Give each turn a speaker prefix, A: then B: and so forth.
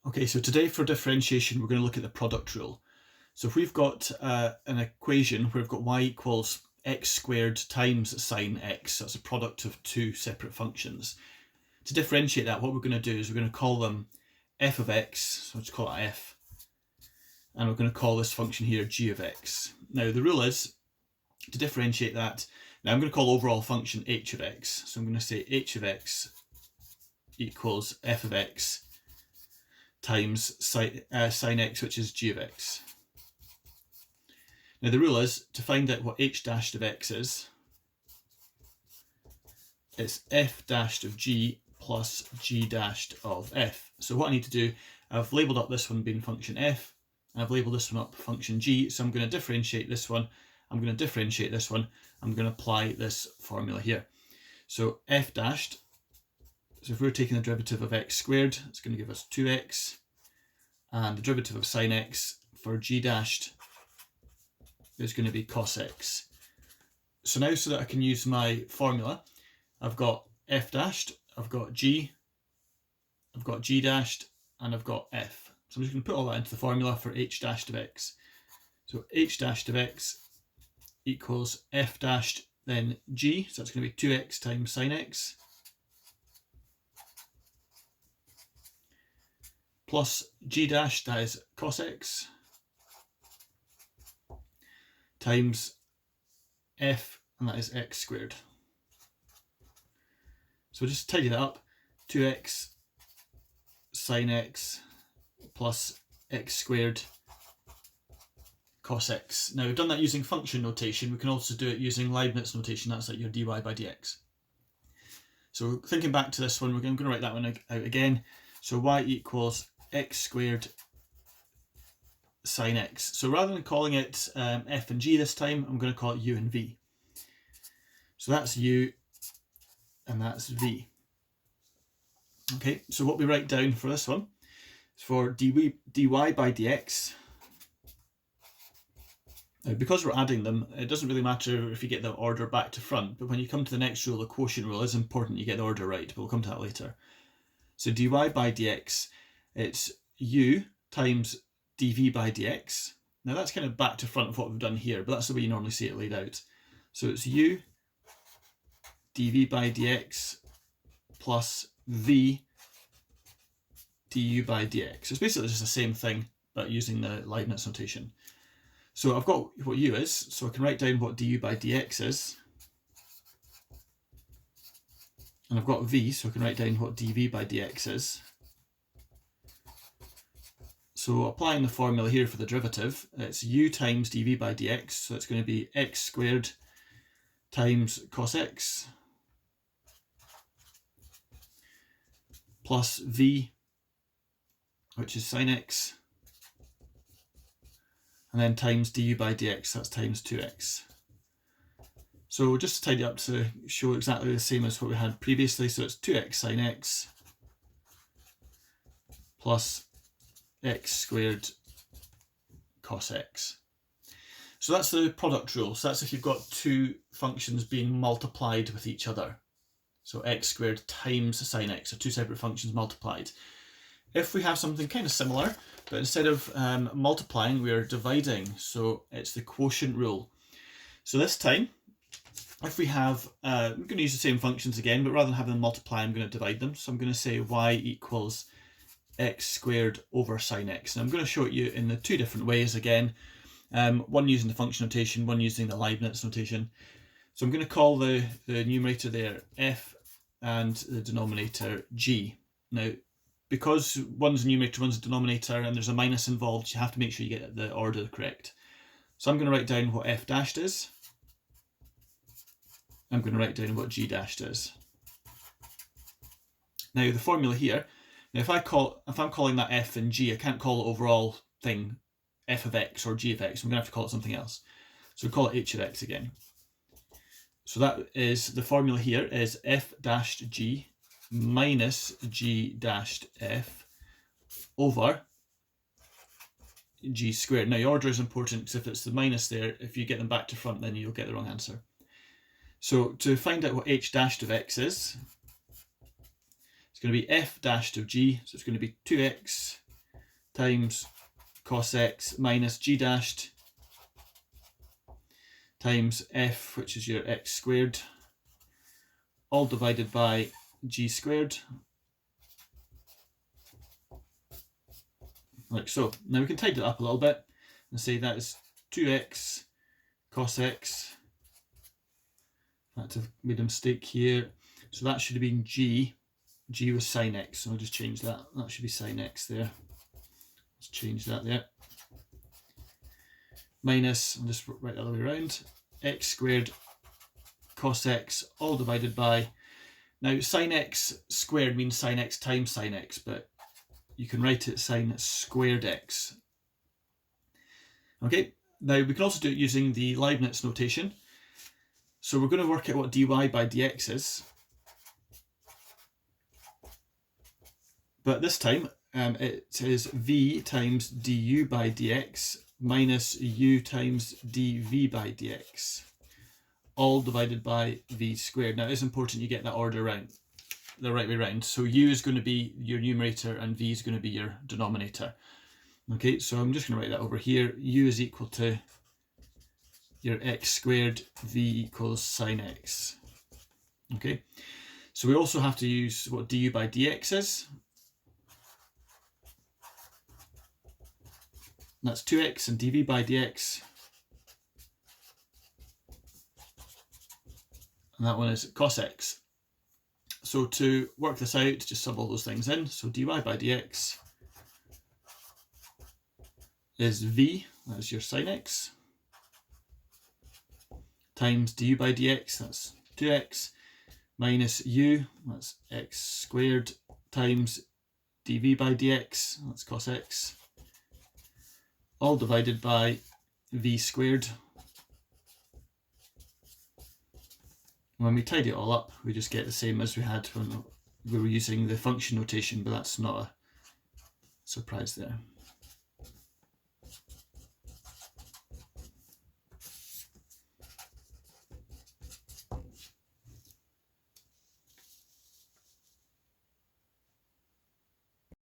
A: Okay, so today for differentiation, we're going to look at the product rule. So if we've got an equation where we've got y equals x squared times sine x, that's a product of two separate functions. To differentiate that, what we're going to do is we're going to call them f of x, so let's call it f, and we're going to call this function here g of x. Now the rule is, to differentiate that, now I'm going to call overall function h of x, so I'm going to say h of x equals f of x times sine x, which is g of x. Now the rule is, to find out what h dashed of x is, it's f dashed of g plus g dashed of f. So what I need to do, I've labelled up this one being function f, and I've labelled this one up function g, so I'm going to differentiate this one, I'm going to differentiate this one, I'm going to apply this formula here. So f dashed, so if we're taking the derivative of x squared, it's going to give us 2x, and the derivative of sine x for g dashed is going to be cos x. So now, so that I can use my formula, I've got f dashed, I've got g dashed, and I've got f. So I'm just going to put all that into the formula for h dashed of x. So h dashed of x equals f dashed, then g, so that's going to be 2x times sine x, plus g dashed, that is cos x, times f, and that is x squared. So we'll just tidy that up, 2x sine x plus x squared cos x. Now we've done that using function notation, we can also do it using Leibniz notation, that's like your dy by dx. So thinking back to this one, I'm going to write that one out again. So y equals x squared sine x. So rather than calling it f and g this time, I'm going to call it u and v. So that's u and that's v. Okay, so what we write down for this one is for dy by dx. Now, because we're adding them, it doesn't really matter if you get the order back to front, but when you come to the next rule, the quotient rule, it's important you get the order right, but we'll come to that later. So dy by dx, it's u times dv by dx. Now that's kind of back to front of what we've done here, but that's the way you normally see it laid out. So it's u dv by dx plus v du by dx. So it's basically just the same thing, but using the Leibniz notation. So I've got what u is, so I can write down what du by dx is. And I've got v, so I can write down what dv by dx is. So applying the formula here for the derivative, it's u times dv by dx, so it's going to be x squared times cos x plus v, which is sine x, and then times du by dx, that's times 2x. So just to tidy up to show exactly the same as what we had previously, so it's 2x sine x plus x squared cos x. So that's the product rule. So that's if you've got two functions being multiplied with each other. So x squared times sine x, so two separate functions multiplied. If we have something kind of similar, but instead of multiplying, we are dividing. So it's the quotient rule. So this time, if we have, I'm going to use the same functions again, but rather than having them multiply, I'm going to divide them. So I'm going to say y equals x squared over sine x. And I'm going to show it you in the two different ways again. One using the function notation, one using the Leibniz notation. So I'm going to call the numerator there f and the denominator g. Now, because one's a numerator, one's a denominator, and there's a minus involved, you have to make sure you get the order correct. So I'm going to write down what f dashed is. I'm going to write down what g dashed is. Now the formula here, now if I'm calling that f and g, I can't call the overall thing f of x or g of x. I'm going to have to call it something else. So we'll call it h of x again. So that is, the formula here is f dashed g minus g dashed f over g squared. Now your order is important, because if it's the minus there, if you get them back to front, then you'll get the wrong answer. So to find out what h dashed of x is, it's going to be f dashed of g, so it's going to be 2x times cos x minus g dashed times f, which is your x squared, all divided by g squared, like so. Now we can tidy it up a little bit and say that is 2x cos x. I had to have made a mistake here, so that should have been g. G was sine x, so I'll just change that. That should be sine x there. Let's change that there. Minus, I'll just write the other way around, x squared cos x all divided by, now sine x squared means sine x times sine x, but you can write it sine squared x. Okay, now we can also do it using the Leibniz notation. So we're going to work out what dy by dx is. But this time it is v times du by dx minus u times dv by dx, all divided by v squared. Now it is important you get that order right, the right way around. So u is going to be your numerator and v is going to be your denominator. Okay, so I'm just going to write that over here. U is equal to your x squared, v equals sine x. Okay, so we also have to use what du by dx is. That's 2x, and dv by dx, and that one is cos x. So to work this out, just sub all those things in. So dy by dx is v, that's your sine x, times du by dx, that's 2x, minus u, that's x squared, times dv by dx, that's cos x, all divided by v squared. When we tidy it all up, we just get the same as we had when we were using the function notation, but that's not a surprise there.